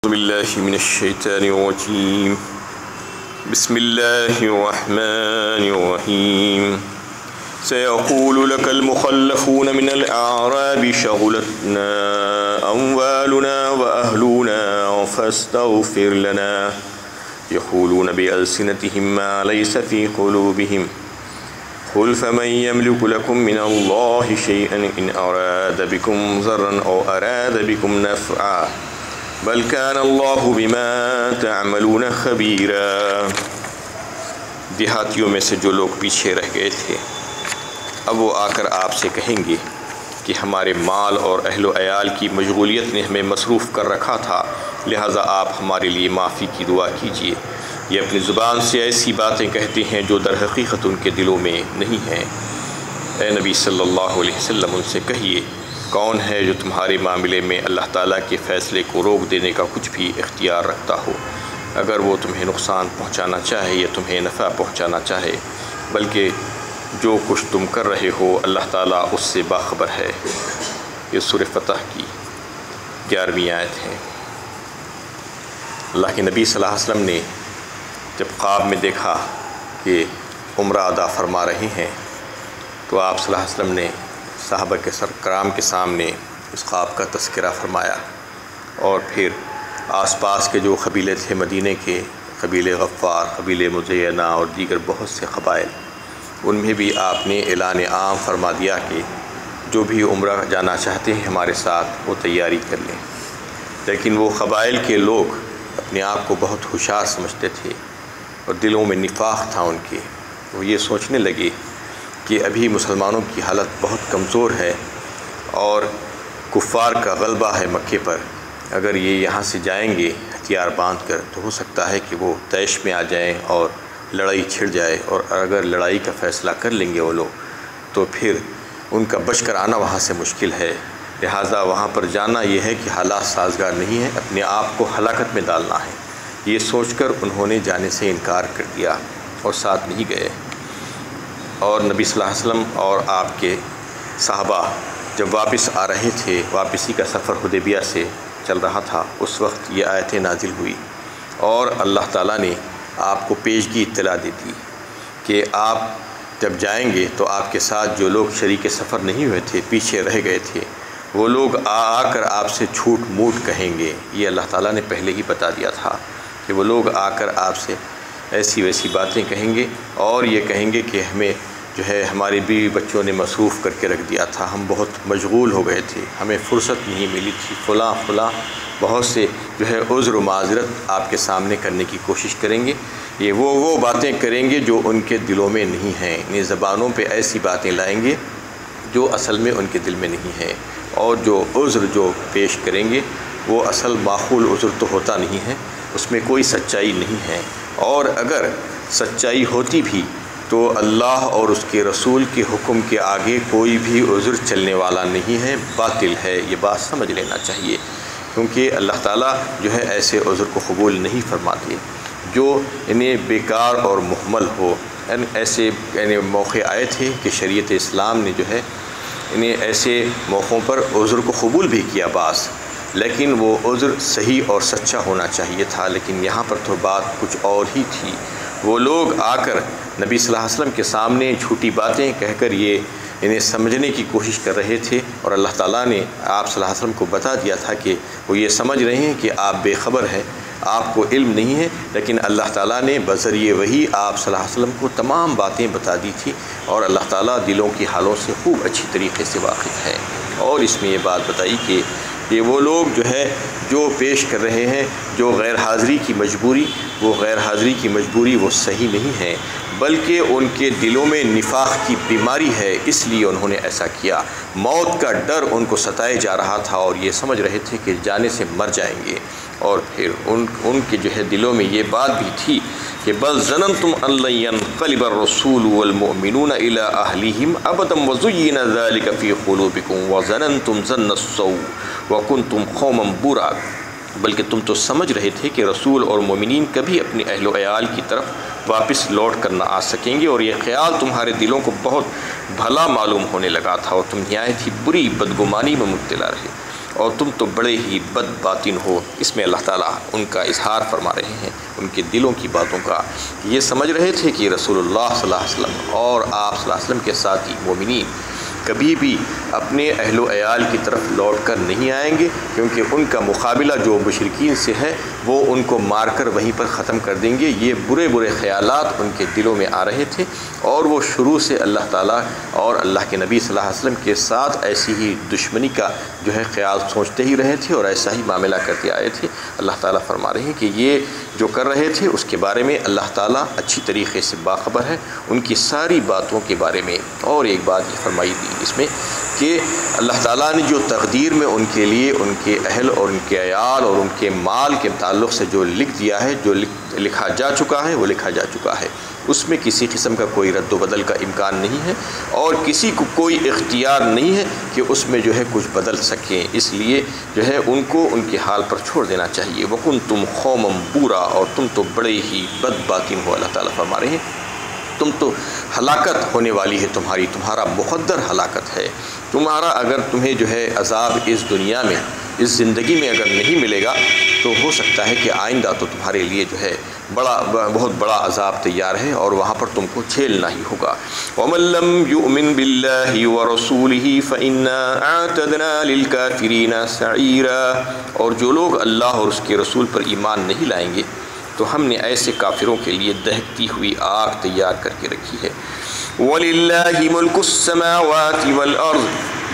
بالله من الشيطان الرجيم بسم الله الرحمن الرحيم سيقول لك المخلفون من الأعراب شغلتنا أموالنا وأهلنا فاستغفر لنا يقولون بألسنتهم ما ليس في قلوبهم قل فمن يملك لكم من الله شيئا إن أراد بكم ضرا أو أراد بكم نفعا بل كان اللہ بما تعملون خبیرا۔ دیہاتیوں میں سے جو لوگ پیچھے رہ گئے تھے اب وہ آ کر آپ سے کہیں گے کہ ہمارے مال اور اہل و عیال کی مشغولیت نے ہمیں مصروف کر رکھا تھا، لہٰذا آپ ہمارے لیے معافی کی دعا کیجیے۔ یہ اپنی زبان سے ایسی باتیں کہتے ہیں جو در حقیقت ان کے دلوں میں نہیں ہیں۔ اے نبی صلی اللہ علیہ وسلم ان سے کہیے، کون ہے جو تمہارے معاملے میں اللہ تعالیٰ کے فیصلے کو روک دینے کا کچھ بھی اختیار رکھتا ہو، اگر وہ تمہیں نقصان پہنچانا چاہے یا تمہیں نفع پہنچانا چاہے، بلکہ جو کچھ تم کر رہے ہو اللہ تعالیٰ اس سے باخبر ہے۔ یہ سورہ فتح کی 11ویں آیت ہے۔ اللہ کے نبی صلی اللہ علیہ وسلم نے جب خواب میں دیکھا کہ عمرہ ادا فرما رہے ہیں تو آپ صلی اللہ علیہ وسلم نے صحابہ کے کرام کے سامنے اس خواب کا تذکرہ فرمایا، اور پھر آس پاس کے جو قبیلے تھے مدینہ کے، قبیلے غفار، قبیلے مزینہ اور دیگر بہت سے قبائل، ان میں بھی آپ نے اعلان عام فرما دیا کہ جو بھی عمرہ جانا چاہتے ہیں ہمارے ساتھ وہ تیاری کر لیں۔ لیکن وہ قبائل کے لوگ اپنے آپ کو بہت ہوشیار سمجھتے تھے اور دلوں میں نفاق تھا ان کے، وہ یہ سوچنے لگے کہ ابھی مسلمانوں کی حالت بہت کمزور ہے اور کفار کا غلبہ ہے مکے پر، اگر یہ یہاں سے جائیں گے ہتھیار باندھ کر تو ہو سکتا ہے کہ وہ طیش میں آ جائیں اور لڑائی چھڑ جائے، اور اگر لڑائی کا فیصلہ کر لیں گے وہ لوگ تو پھر ان کا بچ کر آنا وہاں سے مشکل ہے، لہٰذا وہاں پر جانا یہ ہے کہ حالات سازگار نہیں ہے، اپنے آپ کو ہلاکت میں ڈالنا ہے۔ یہ سوچ کر انہوں نے جانے سے انکار کر دیا اور ساتھ نہیں گئے۔ اور نبی صلی اللہ علیہ وسلم اور آپ کے صحابہ جب واپس آ رہے تھے، واپسی کا سفر حدیبیہ سے چل رہا تھا، اس وقت یہ آیتیں نازل ہوئی اور اللہ تعالیٰ نے آپ کو پیشگی اطلاع دی تھی کہ آپ جب جائیں گے تو آپ کے ساتھ جو لوگ شریک سفر نہیں ہوئے تھے، پیچھے رہ گئے تھے، وہ لوگ آ کر آپ سے جھوٹ موٹ کہیں گے۔ یہ اللہ تعالیٰ نے پہلے ہی بتا دیا تھا کہ وہ لوگ آ کر آپ سے ایسی ویسی باتیں کہیں گے اور یہ کہیں گے کہ ہمیں جو ہے ہمارے بیوی بچوں نے مصروف کر کے رکھ دیا تھا، ہم بہت مشغول ہو گئے تھے، ہمیں فرصت نہیں ملی تھی، فلاں بہت سے جو ہے عذر و معذرت آپ کے سامنے کرنے کی کوشش کریں گے۔ یہ وہ باتیں کریں گے جو ان کے دلوں میں نہیں ہیں، انہیں زبانوں پہ ایسی باتیں لائیں گے جو اصل میں ان کے دل میں نہیں ہیں، اور جو عذر جو پیش کریں گے وہ اصل معقول عذر تو ہوتا نہیں ہے، اس میں کوئی سچائی نہیں ہے، اور اگر سچائی ہوتی بھی تو اللہ اور اس کے رسول کے حکم کے آگے کوئی بھی عذر چلنے والا نہیں ہے، باطل ہے، یہ بات سمجھ لینا چاہیے، کیونکہ اللہ تعالیٰ جو ہے ایسے عذر کو قبول نہیں فرماتے جو انہیں بیکار اور محمل ہو۔ ایسے موقع آئے تھے کہ شریعت اسلام نے جو ہے انہیں ایسے موقعوں پر عذر کو قبول بھی کیا بعض، لیکن وہ عذر صحیح اور سچا ہونا چاہیے تھا، لیکن یہاں پر تو بات کچھ اور ہی تھی۔ وہ لوگ آ کر نبی صلی اللہ علیہ وسلم کے سامنے جھوٹی باتیں کہہ کر یہ انہیں سمجھنے کی کوشش کر رہے تھے، اور اللہ تعالیٰ نے آپ صلی اللہ علیہ وسلم کو بتا دیا تھا کہ وہ یہ سمجھ رہے ہیں کہ آپ بے خبر ہیں، آپ کو علم نہیں ہے، لیکن اللہ تعالیٰ نے بذریعہ وحی آپ صلی اللہ علیہ وسلم کو تمام باتیں بتا دی تھی، اور اللہ تعالیٰ دلوں کی حالوں سے خوب اچھی طریقے سے واقف ہے۔ اور اس میں یہ بات بتائی کہ یہ وہ لوگ جو ہے جو پیش کر رہے ہیں جو غیر حاضری کی مجبوری، وہ غیر حاضری کی مجبوری وہ صحیح نہیں ہے، بلکہ ان کے دلوں میں نفاق کی بیماری ہے، اس لیے انہوں نے ایسا کیا۔ موت کا ڈر ان کو ستائے جا رہا تھا اور یہ سمجھ رہے تھے کہ جانے سے مر جائیں گے، اور پھر ان کے جو ہے دلوں میں یہ بات بھی تھی کہ بل ظننتم ان لن ينقلب الرسول والمؤمنون الى اهلهم ابدا وزين ذلك في قلوبكم وظننتم ظن السوء وكنتم قوما برا، بلکہ تم تو سمجھ رہے تھے کہ رسول اور مومنین کبھی اپنے اہل و عیال کی طرف واپس لوٹ کر نہ آ سکیں گے، اور یہ خیال تمہارے دلوں کو بہت بھلا معلوم ہونے لگا تھا اور تم نہایت ہی بری بدگمانی میں مبتلا رہے۔ اور تم تو بڑے ہی بد باطن ہو۔ اس میں اللہ تعالیٰ ان کا اظہار فرما رہے ہیں، ان کے دلوں کی باتوں کا۔ یہ سمجھ رہے تھے کہ رسول اللہ صلی اللہ علیہ وسلم اور آپ صلی اللہ علیہ وسلم کے ساتھی مومنین کبھی بھی اپنے اہل و عیال کی طرف لوٹ کر نہیں آئیں گے، کیونکہ ان کا مقابلہ جو مشرکین سے ہے وہ ان کو مار کر وہیں پر ختم کر دیں گے۔ یہ برے برے خیالات ان کے دلوں میں آ رہے تھے، اور وہ شروع سے اللہ تعالیٰ اور اللہ کے نبی صلی اللہ علیہ وسلم کے ساتھ ایسی ہی دشمنی کا جو ہے خیال سوچتے ہی رہے تھے اور ایسا ہی معاملہ کرتے آئے تھے۔ اللہ تعالیٰ فرما رہے ہیں کہ یہ جو کر رہے تھے اس کے بارے میں اللہ تعالیٰ اچھی طریقے سے باخبر ہے، ان کی ساری باتوں کے بارے میں۔ اور ایک بات یہ فرمائی دی اس میں کہ اللہ تعالیٰ نے جو تقدیر میں ان کے لیے ان کے اہل اور ان کے عیال اور ان کے مال کے تعلق سے جو لکھ دیا ہے، جو لکھا جا چکا ہے، وہ لکھا جا چکا ہے۔ اس میں کسی قسم کا کوئی رد و بدل کا امکان نہیں ہے، اور کسی کو کوئی اختیار نہیں ہے کہ اس میں جو ہے کچھ بدل سکیں۔ اس لیے جو ہے ان کو ان کے حال پر چھوڑ دینا چاہیے۔ وَكُنْتُمْ قَوْمًا بُورًا، اور تم تو بڑے ہی بد باطن ہو۔ اللہ تعالیٰ فرما رہے ہیں تم تو ہلاکت ہونے والی ہے، تمہارا مقدر ہلاکت ہے۔ اگر تمہیں جو ہے عذاب اس دنیا میں، اس زندگی میں اگر نہیں ملے گا تو ہو سکتا ہے کہ آئندہ تو تمہارے لیے جو ہے بہت بڑا عذاب تیار ہے، اور وہاں پر تم کو جھیلنا ہی ہوگا۔ وَمَن لَّمْ يُؤْمِن بِاللَّهِ وَرَسُولِهِ فَإِنَّا أَعْتَدْنَا لِلْكَافِرِينَ سَعِيرًا، اور جو لوگ اللہ اور اس کے رسول پر ایمان نہیں لائیں گے تو ہم نے ایسے کافروں کے لیے دہکتی ہوئی آگ تیار کر کے رکھی ہے۔ وَلِلَّهِ مُلْكُ السَّمَاوَاتِ وَالْأَرْضِ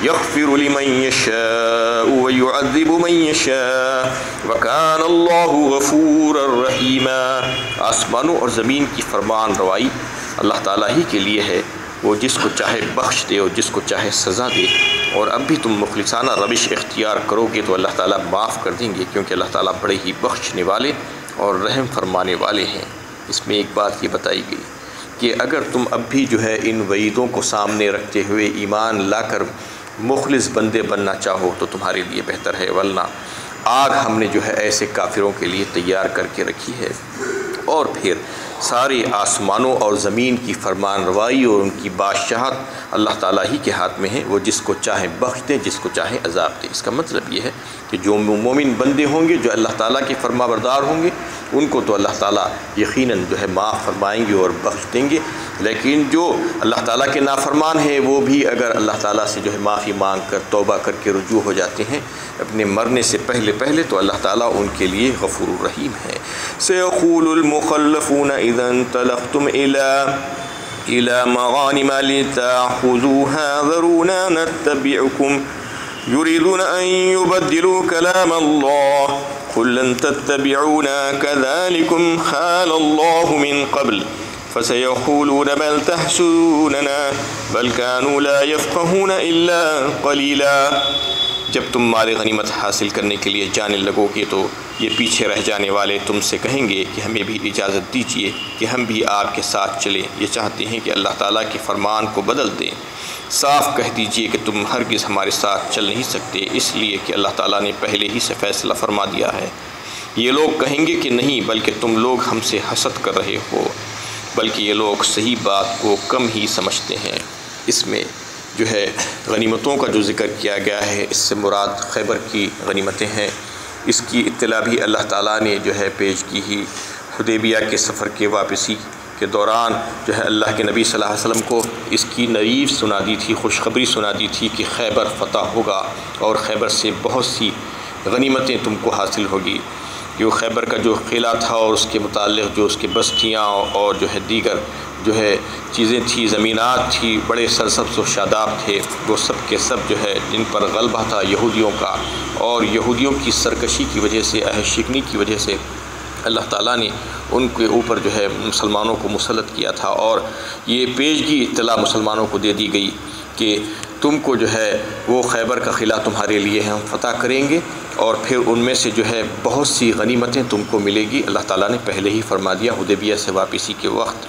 يغفر لمن يشاء ويعذب من يشاء وكان اللہ غفورا رحیما۔ آسمانوں اور زمین کی فرمان روائی اللہ تعالیٰ ہی کے لیے ہے، وہ جس کو چاہے بخش دے اور جس کو چاہے سزا دے۔ اور اب بھی تم مخلصانہ روش اختیار کرو گے تو اللہ تعالیٰ معاف کر دیں گے، کیونکہ اللہ تعالیٰ بڑے ہی بخشنے والے اور رحم فرمانے والے ہیں۔ اس میں ایک بات یہ بتائی گئی کہ اگر تم اب بھی جو ہے ان وعیدوں کو سامنے رکھتے ہوئے ایمان لا کر مخلص بندے بننا چاہو تو تمہارے لیے بہتر ہے، ورنہ آگ ہم نے جو ہے ایسے کافروں کے لیے تیار کر کے رکھی ہے۔ اور پھر سارے آسمانوں اور زمین کی فرمان روائی اور ان کی بادشاہت اللہ تعالیٰ ہی کے ہاتھ میں ہے، وہ جس کو چاہے بخش دے، جس کو چاہے عذاب دے۔ اس کا مطلب یہ ہے کہ جو مومن بندے ہوں گے، جو اللہ تعالیٰ کے فرما بردار ہوں گے، ان کو تو اللہ تعالیٰ یقیناً جو ہے معاف فرمائیں گے اور بخش دیں گے، لیکن جو اللہ تعالیٰ کے نافرمان ہیں وہ بھی اگر اللہ تعالیٰ سے جو ہے معافی مانگ کر توبہ کر کے رجوع ہو جاتے ہیں اپنے مرنے سے پہلے تو اللہ تعالیٰ ان کے لیے غفور الرحیم ہے۔ سَيَقُولُ الْمُخَلَّفُونَ إِذَا انطَلَقْتُمْ إِلَى مَغَانِمَ لِتَأْخُذُوهَا ذَرُونَا نَتَّبِعُكُمْ يُرِيدُونَ أَن يُبَدِّلُوا كَلَامَ اللَّهِ قُل لَّن تَتَّبِعُونَا كَذَلِكُمْ خَالَ اللَّهُ مِن قَبْلُ فَسَيَقُولُونَ بَلْ تَحْسُدُونَنَا بَلْ كَانُوا لَا يَفْقَهُونَ إِلَّا قَلِيلًا۔ جب تم مال غنیمت حاصل کرنے کے لیے جانے لگو گے تو یہ پیچھے رہ جانے والے تم سے کہیں گے کہ ہمیں بھی اجازت دیجیے کہ ہم بھی آپ کے ساتھ چلیں۔ یہ چاہتے ہیں کہ اللہ تعالیٰ کے فرمان کو بدل دیں۔ صاف کہہ دیجیے کہ تم ہرگز ہمارے ساتھ چل نہیں سکتے، اس لیے کہ اللہ تعالیٰ نے پہلے ہی سے فیصلہ فرما دیا ہے۔ یہ لوگ کہیں گے کہ نہیں، بلکہ تم لوگ ہم سے حسد کر رہے ہو، بلکہ یہ لوگ صحیح بات کو کم ہی سمجھتے ہیں۔ اس میں جو ہے غنیمتوں کا جو ذکر کیا گیا ہے، اس سے مراد خیبر کی غنیمتیں ہیں۔ اس کی اطلاع بھی اللہ تعالیٰ نے جو ہے پیش کی ہی حدیبیہ کے سفر کے واپسی کے دوران جو ہے اللہ کے نبی صلی اللہ علیہ وسلم کو اس کی نریف سنا دی تھی، خوشخبری سنا دی تھی کہ خیبر فتح ہوگا اور خیبر سے بہت سی غنیمتیں تم کو حاصل ہوگی۔ جو خیبر کا جو قلعہ تھا اور اس کے متعلق جو اس کے بستیاں اور جو ہے دیگر جو ہے چیزیں تھیں، زمینات تھی، بڑے سرسبز و شاداب تھے، وہ سب کے سب جو ہے جن پر غلبہ تھا یہودیوں کا، اور یہودیوں کی سرکشی کی وجہ سے، عہد شکنی کی وجہ سے اللہ تعالیٰ نے ان کے اوپر جو ہے مسلمانوں کو مسلط کیا تھا، اور یہ پیشگی اطلاع مسلمانوں کو دے دی گئی کہ تم کو جو ہے وہ خیبر کا قلعہ تمہارے لیے ہم فتح کریں گے، اور پھر ان میں سے جو ہے بہت سی غنیمتیں تم کو ملے گی۔ اللہ تعالیٰ نے پہلے ہی فرما دیا حدیبیہ سے واپسی کے وقت۔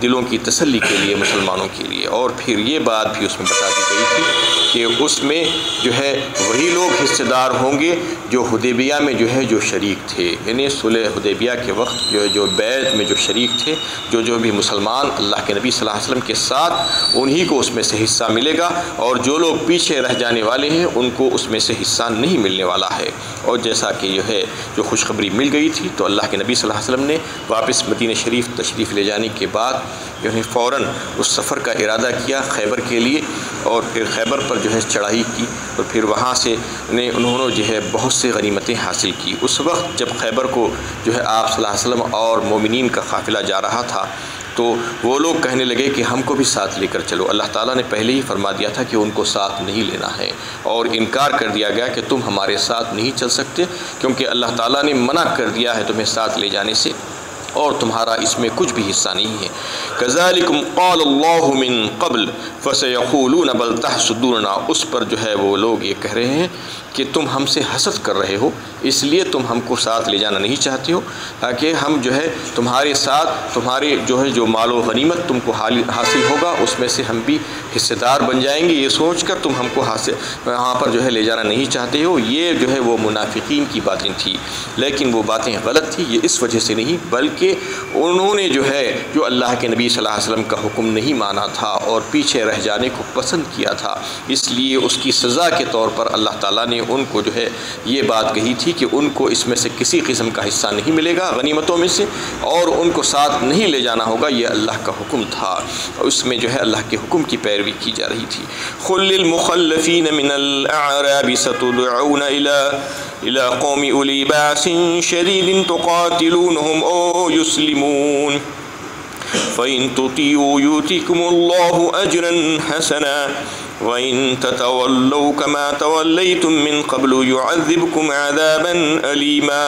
دلوں کی تسلی کے لیے مسلمانوں کے لیے۔ اور پھر یہ بات بھی اس میں بتا دی گئی تھی کہ اس میں جو ہے وہی لوگ حصے دار ہوں گے جو حدیبیہ میں جو ہے جو شریک تھے، یعنی صلح حدیبیہ کے وقت جو بیعت میں جو شریک تھے، جو بھی مسلمان اللہ کے نبی صلی اللہ علیہ وسلم کے ساتھ، انہی کو اس میں سے حصہ ملے گا، اور جو لوگ پیچھے رہ جانے والے ہیں ان کو اس میں سے حصہ نہیں ملنے والا ہے۔ اور جیسا کہ جو ہے جو خوشخبری مل گئی تھی، تو اللہ کے نبی صلی اللہ علیہ وسلم نے واپس مدینہ شریف تشریف لے جانے کے بعد جو ہے فوراً اس سفر کا ارادہ کیا خیبر کے لیے، اور پھر خیبر پر جو ہے چڑھائی کی، اور پھر وہاں سے انہوں نے جو ہے بہت سے غنیمتیں حاصل کی۔ اس وقت جب خیبر کو جو ہے آپ صلی اللہ علیہ وسلم اور مومنین کا قافلہ جا رہا تھا، تو وہ لوگ کہنے لگے کہ ہم کو بھی ساتھ لے کر چلو۔ اللہ تعالیٰ نے پہلے ہی فرما دیا تھا کہ ان کو ساتھ نہیں لینا ہے، اور انکار کر دیا گیا کہ تم ہمارے ساتھ نہیں چل سکتے، کیونکہ اللہ تعالیٰ نے منع کر دیا ہے تمہیں ساتھ لے جانے سے، اور تمہارا اس میں کچھ بھی حصہ نہیں ہے۔ کذالکم قال اللہ من قبل فسیقولون بل تحسدوننا، اس پر جو ہے وہ لوگ یہ کہہ رہے ہیں کہ تم ہم سے حسد کر رہے ہو، اس لیے تم ہم کو ساتھ لے جانا نہیں چاہتے ہو، تاکہ ہم جو ہے تمہارے ساتھ تمہارے جو ہے جو مال و غنیمت تم کو حاصل ہوگا اس میں سے ہم بھی حصے دار بن جائیں گے، یہ سوچ کر تم ہم کو وہاں پر جو ہے لے جانا نہیں چاہتے ہو۔ یہ جو ہے وہ منافقین کی باتیں تھیں، لیکن وہ باتیں غلط تھیں، یہ اس وجہ سے نہیں بلکہ انہوں نے جو ہے جو اللہ کے نبی صلی اللہ علیہ وسلم کا حکم نہیں مانا تھا اور پیچھے رہ جانے کو پسند کیا تھا، اس لیے اس کی سزا کے طور پر اللہ تعالیٰ نے ان کو جو ہے یہ بات کہی تھی کہ ان کو اس میں سے کسی قسم کا حصہ نہیں ملے گا غنیمتوں میں سے، اور ان کو ساتھ نہیں لے جانا ہوگا، یہ اللہ کا حکم تھا، اس میں جو ہے اللہ کے حکم کی پیروی کی جا رہی تھی۔ قل للمخلفین من الاعراب ستدعون الى قوم اولی باس شدید تقاتلونهم او يسلمون فإن تطيعوا يؤتكم الله أجرا حسنا وإن تتولوا كما توليتم من قبل يعذبكم عذابا أليما۔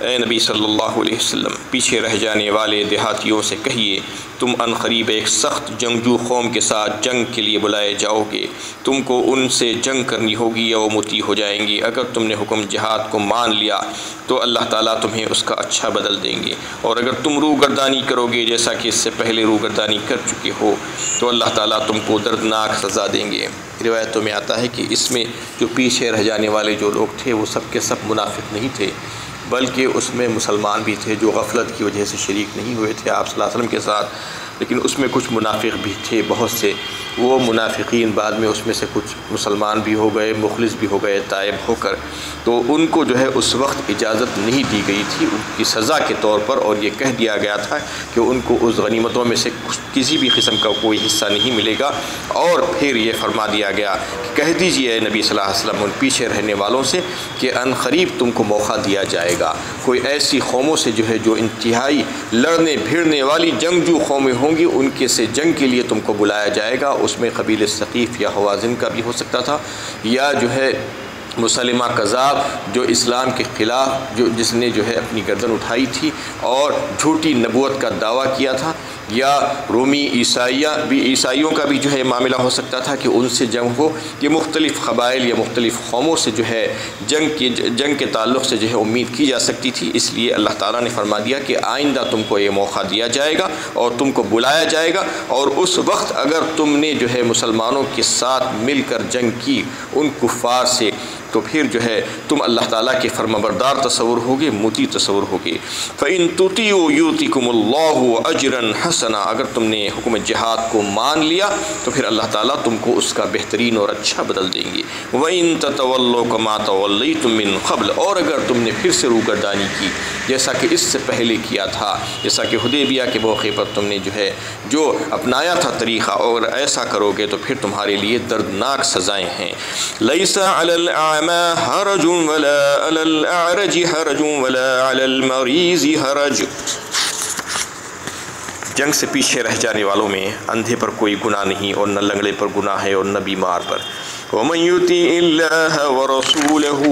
اے نبی صلی اللہ علیہ وسلم، پیچھے رہ جانے والے دیہاتیوں سے کہیے تم ان قریب ایک سخت جنگجو قوم کے ساتھ جنگ کے لیے بلائے جاؤ گے، تم کو ان سے جنگ کرنی ہوگی یا وہ مطیع ہو جائیں گی۔ اگر تم نے حکم جہاد کو مان لیا تو اللہ تعالیٰ تمہیں اس کا اچھا بدل دیں گے، اور اگر تم روگردانی کرو گے جیسا کہ اس سے پہلے روگردانی کر چکے ہو تو اللہ تعالیٰ تم کو دردناک سزا دیں گے۔ روایتوں میں آتا ہے کہ اس میں جو پیچھے رہ جانے والے جو لوگ تھے وہ سب کے سب منافق نہیں تھے، بلکہ اس میں مسلمان بھی تھے جو غفلت کی وجہ سے شریک نہیں ہوئے تھے آپ صلی اللہ علیہ وسلم کے ساتھ، لیکن اس میں کچھ منافق بھی تھے بہت سے۔ وہ منافقین بعد میں اس میں سے کچھ مسلمان بھی ہو گئے، مخلص بھی ہو گئے تائب ہو کر، تو ان کو جو ہے اس وقت اجازت نہیں دی گئی تھی ان کی سزا کے طور پر، اور یہ کہہ دیا گیا تھا کہ ان کو اس غنیمتوں میں سے کسی بھی قسم کا کوئی حصہ نہیں ملے گا۔ اور پھر یہ فرما دیا گیا کہ کہہ دیجئے اے نبی صلی اللہ علیہ وسلم ان پیچھے رہنے والوں سے کہ ان قریب تم کو موقع دیا جائے گا، کوئی ایسی قوموں سے جو ہے جو انتہائی لڑنے بھیڑنے والی جنگجو قومیں ہوں گی، ان کے سے جنگ کے لیے تم کو بلایا جائے گا۔ اس میں قبیلہ ثقیف یا حوازن کا بھی ہو سکتا تھا، یا جو ہے مسلمہ کذاب جو اسلام کے خلاف جس نے جو ہے اپنی گردن اٹھائی تھی اور جھوٹی نبوت کا دعویٰ کیا تھا، یا رومی عیسائیوں کا بھی جو ہے معاملہ ہو سکتا تھا کہ ان سے جنگ ہو۔ یہ مختلف قبائل یا مختلف قوموں سے جو ہے جنگ کے تعلق سے جو ہے امید کی جا سکتی تھی، اس لیے اللہ تعالیٰ نے فرما دیا کہ آئندہ تم کو یہ موقع دیا جائے گا اور تم کو بلایا جائے گا، اور اس وقت اگر تم نے جو ہے مسلمانوں کے ساتھ مل کر جنگ کی ان کفار سے، تو پھر جو ہے تم اللہ تعالیٰ کے فرمانبردار تصور ہوگے، مطیع تصور ہوگے۔ فَإِن تُطِيعُوا يُؤْتِكُمُ اللَّهُ أَجْرًا حَسَنًا، اگر تم نے حکم جہاد کو مان لیا تو پھر اللہ تعالیٰ تم کو اس کا بہترین اور اچھا بدل دیں گے۔ وَإِن تَتَوَلَّوْا كَمَا تَوَلَّيْتُم مِّن قَبْلُ، اور اگر تم نے پھر سے روگردانی کی جیسا کہ اس سے پہلے کیا تھا، جیسا کہ حدیبیہ کے موقع پر تم نے جو اپنایا تھا طریقہ، اور ایسا کرو گے تو پھر تمہارے لیے دردناک سزائیں ہیں۔ لَيْسَ عَلَى الْأَعْمَى حَرَجٌ وَلَا عَلَى الْأَعْرَجِ حَرَجٌ وَلَا عَلَى الْمَرِيضِ حَرَجٌ، جنگ سے پیچھے رہ جانے والوں میں اندھے پر کوئی گناہ نہیں، اور نہ لنگڑے پر گناہ ہے اور نہ بیمار پر۔ وَمَن يُطِعِ اللَّهَ وَرَسُولَهُ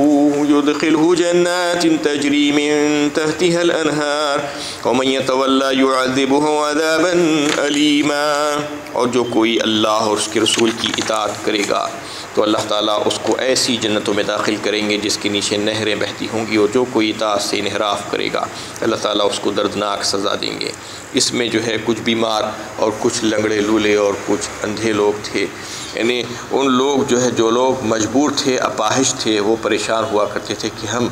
يُدْخِلْهُ جَنَّاتٍ تَجْرِي مِن تَحْتِهَا الْأَنْهَارُ وَمَن يَتَوَلَّى يُعَذِّبْهُ عَذَابًا أَلِيمًا، اور جو کوئی اللہ اور اس کے رسول کی اطاعت کرے گا تو اللہ تعالیٰ اس کو ایسی جنتوں میں داخل کریں گے جس کے نیچے نہریں بہتی ہوں گی، اور جو کوئی اطاعت سے انحراف کرے گا اللہ تعالیٰ اس کو دردناک سزا دیں گے۔ اس میں جو ہے کچھ بیمار اور کچھ لنگڑے لولے اور کچھ اندھے لوگ تھے، یعنی ان لوگ جو لوگ مجبور تھے، اپاہج تھے، وہ پریشان ہوا کرتے تھے کہ ہم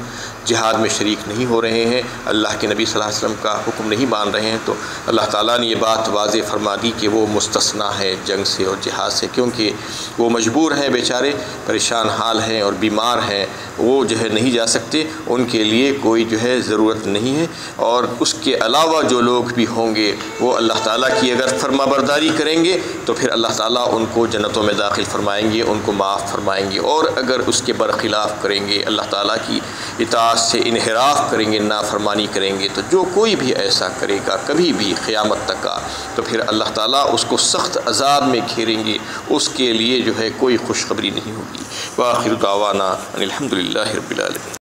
جہاد میں شریک نہیں ہو رہے ہیں، اللہ کے نبی صلی اللہ علیہ وسلم کا حکم نہیں مان رہے ہیں، تو اللہ تعالیٰ نے یہ بات واضح فرما دی کہ وہ مستثنیٰ ہے جنگ سے اور جہاد سے، کیونکہ وہ مجبور ہیں، بیچارے پریشان حال ہیں اور بیمار ہیں، وہ نہیں جا سکتے، ان کے لیے کوئی ضرورت نہیں ہے۔ اور اس کے علاوہ جو لوگ بھی ہوں گے وہ اللہ تعالیٰ کی اگر فرما برداری کریں گے تو پھر اللہ تعالیٰ ان کو جنتوں میں داخل فرمائیں گے، ان کو معاف فرمائیں گے، اور اگر اس کے برخلاف کریں گے، اللہ تعالیٰ کی اطاعت سے انحراف کریں گے، نافرمانی کریں گے، تو جو کوئی بھی ایسا کرے گا کبھی بھی قیامت تک کا، تو پھر اللہ تعالیٰ اس کو سخت عذاب میں گھیریں گے، اس کے لیے کوئی خوشخبری نہیں ہوگی۔ وآخر دعوانا ان الحمد للہ رب العالمین۔